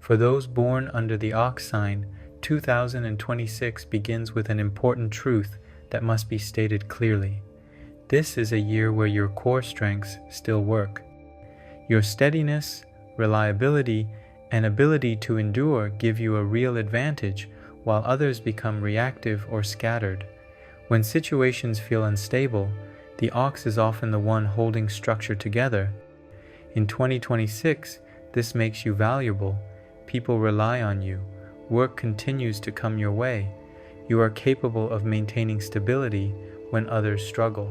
For those born under the ox sign, 2026 begins with an important truth that must be stated clearly. This is a year where your core strengths still work. Your steadiness, reliability, and ability to endure give you a real advantage, while others become reactive or scattered. When situations feel unstable, the ox is often the one holding structure together. In 2026, this makes you valuable. People rely on you. Work continues to come your way. You are capable of maintaining stability when others struggle.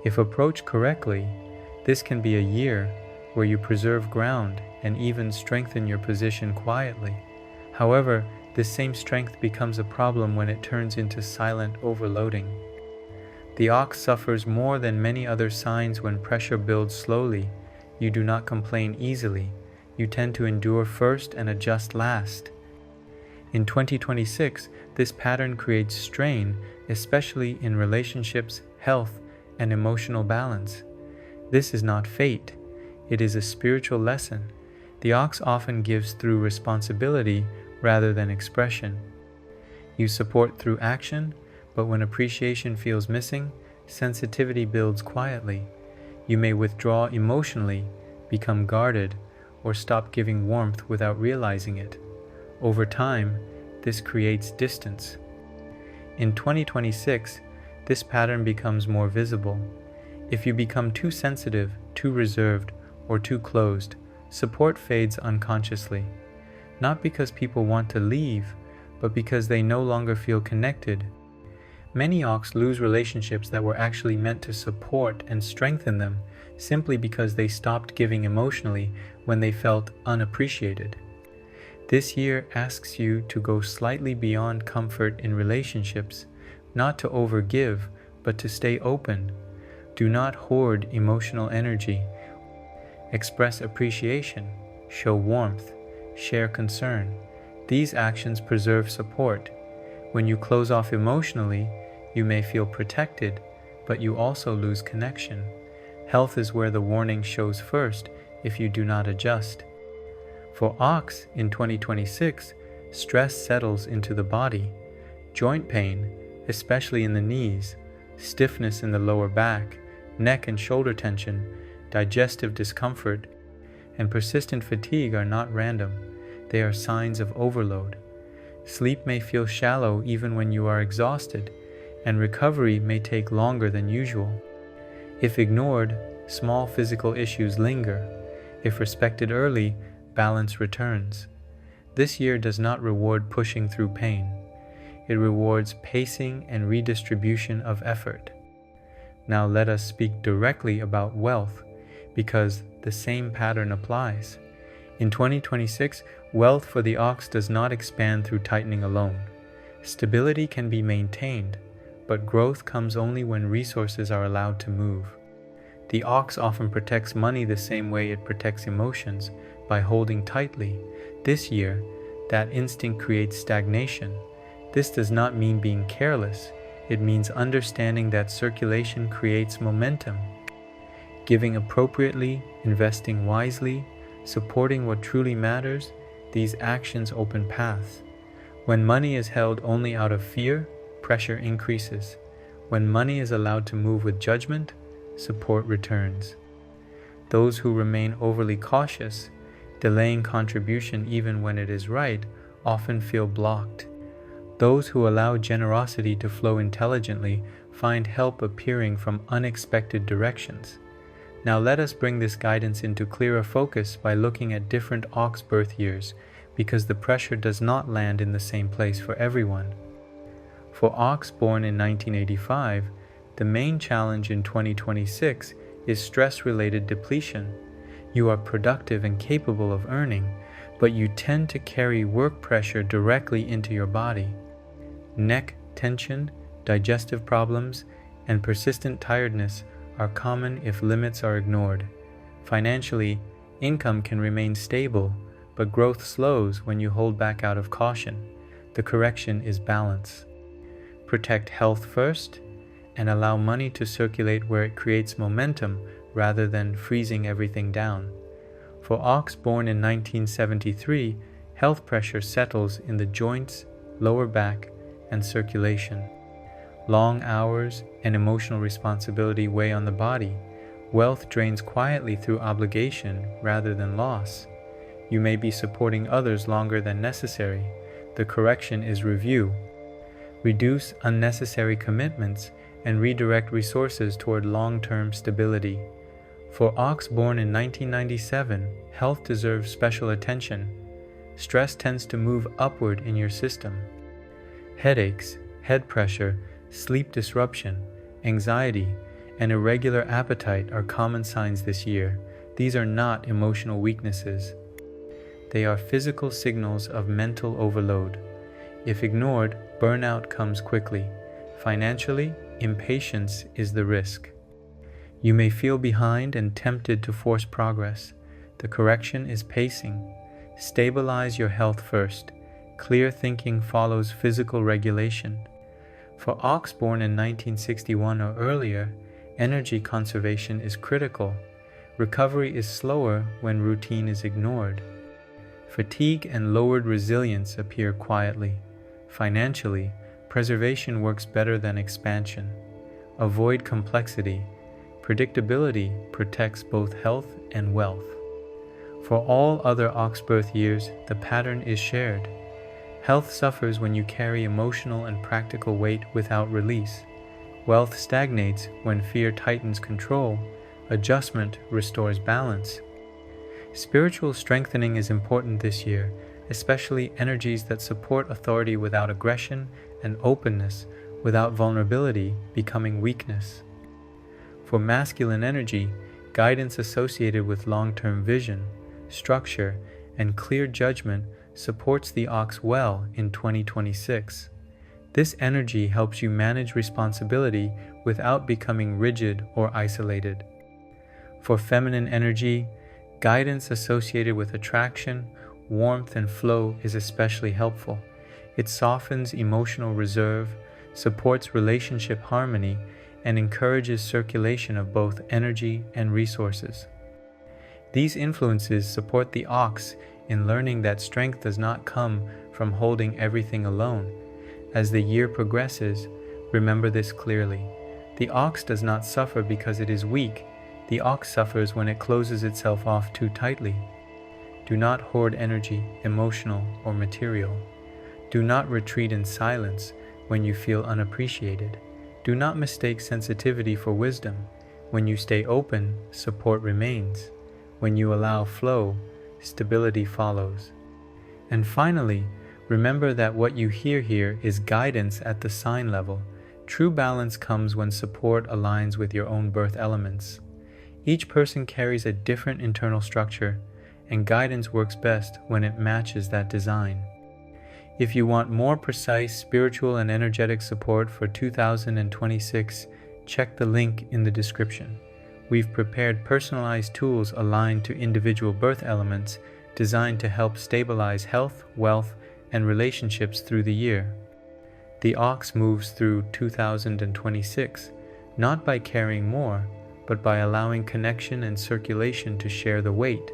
If approached correctly, this can be a year where you preserve ground and even strengthen your position quietly. However, this same strength becomes a problem when it turns into silent overloading. The ox suffers more than many other signs when pressure builds slowly. You do not complain easily. You tend to endure first and adjust last. In 2026, this pattern creates strain, especially in relationships, health, and emotional balance. This is not fate. It is a spiritual lesson. The ox often gives through responsibility rather than expression. You support through action, but when appreciation feels missing, sensitivity builds quietly. You may withdraw emotionally, become guarded, or stop giving warmth without realizing it. Over time, this creates distance. In 2026, this pattern becomes more visible. If you become too sensitive, too reserved, or too closed, support fades unconsciously. Not because people want to leave, but because they no longer feel connected. Many ox lose relationships that were actually meant to support and strengthen them, simply because they stopped giving emotionally when they felt unappreciated. This year asks you to go slightly beyond comfort in relationships, not to overgive, but to stay open. Do not hoard emotional energy. Express appreciation, show warmth, share concern. These actions preserve support. When you close off emotionally, you may feel protected, but you also lose connection. Health is where the warning shows first if you do not adjust. For ox in 2026, stress settles into the body. Joint pain, especially in the knees, stiffness in the lower back, neck and shoulder tension, digestive discomfort, and persistent fatigue are not random. They are signs of overload. Sleep may feel shallow even when you are exhausted, and recovery may take longer than usual. If ignored, small physical issues linger. If respected early, balance returns. This year does not reward pushing through pain. It rewards pacing and redistribution of effort. Now let us speak directly about wealth, because the same pattern applies. In 2026, wealth for the ox does not expand through tightening alone. Stability can be maintained, but growth comes only when resources are allowed to move. The ox often protects money the same way it protects emotions, by holding tightly. This year, that instinct creates stagnation. This does not mean being careless. It means understanding that circulation creates momentum. Giving appropriately, investing wisely, supporting what truly matters, these actions open paths. When money is held only out of fear, pressure increases. When money is allowed to move with judgment, support returns. Those who remain overly cautious, delaying contribution even when it is right, often feel blocked. Those who allow generosity to flow intelligently find help appearing from unexpected directions. Now let us bring this guidance into clearer focus by looking at different ox birth years, because the pressure does not land in the same place for everyone. For ox born in 1985, the main challenge in 2026 is stress-related depletion. You are productive and capable of earning, but you tend to carry work pressure directly into your body. Neck tension, digestive problems, and persistent tiredness are common if limits are ignored. Financially, income can remain stable, but growth slows when you hold back out of caution. The correction is balance. Protect health first, and allow money to circulate where it creates momentum rather than freezing everything down. For ox born in 1973, Health pressure settles in the joints, lower back, and circulation. Long hours and emotional responsibility weigh on the body. Wealth drains quietly through obligation rather than loss. You may be supporting others longer than necessary. The correction is review. Reduce unnecessary commitments and redirect resources toward long-term stability. For ox born in 1997, health deserves special attention. Stress tends to move upward in your system. Headaches, head pressure, sleep disruption, anxiety, and irregular appetite are common signs this year. These are not emotional weaknesses. They are physical signals of mental overload. If ignored, burnout comes quickly. Financially, impatience is the risk. You may feel behind and tempted to force progress. The correction is pacing. Stabilize your health first. Clear thinking follows physical regulation. For ox born in 1961 or earlier, energy conservation is critical. Recovery is slower when routine is ignored. Fatigue and lowered resilience appear quietly. Financially, preservation works better than expansion. Avoid complexity. Predictability protects both health and wealth. For all other ox birth years, the pattern is shared. Health suffers when you carry emotional and practical weight without release. Wealth stagnates when fear tightens control. Adjustment restores balance. Spiritual strengthening is important this year, especially energies that support authority without aggression and openness without vulnerability becoming weakness. For masculine energy, guidance associated with long-term vision, structure, and clear judgment supports the ox well in 2026. This energy helps you manage responsibility without becoming rigid or isolated. For feminine energy, guidance associated with attraction, warmth, and flow is especially helpful. It softens emotional reserve, supports relationship harmony, and encourages circulation of both energy and resources. These influences support the ox in learning that strength does not come from holding everything alone. As the year progresses, remember this clearly. The ox does not suffer because it is weak. The ox suffers when it closes itself off too tightly. Do not hoard energy, emotional or material. Do not retreat in silence when you feel unappreciated. Do not mistake sensitivity for wisdom. When you stay open, support remains. When you allow flow, stability follows. And finally, remember that what you hear here is guidance at the sign level. True balance comes when support aligns with your own birth elements. Each person carries a different internal structure, and guidance works best when it matches that design. If you want more precise spiritual and energetic support for 2026, check the link in the description. We've prepared personalized tools aligned to individual birth elements designed to help stabilize health, wealth, and relationships through the year. The ox moves through 2026, not by carrying more, but by allowing connection and circulation to share the weight.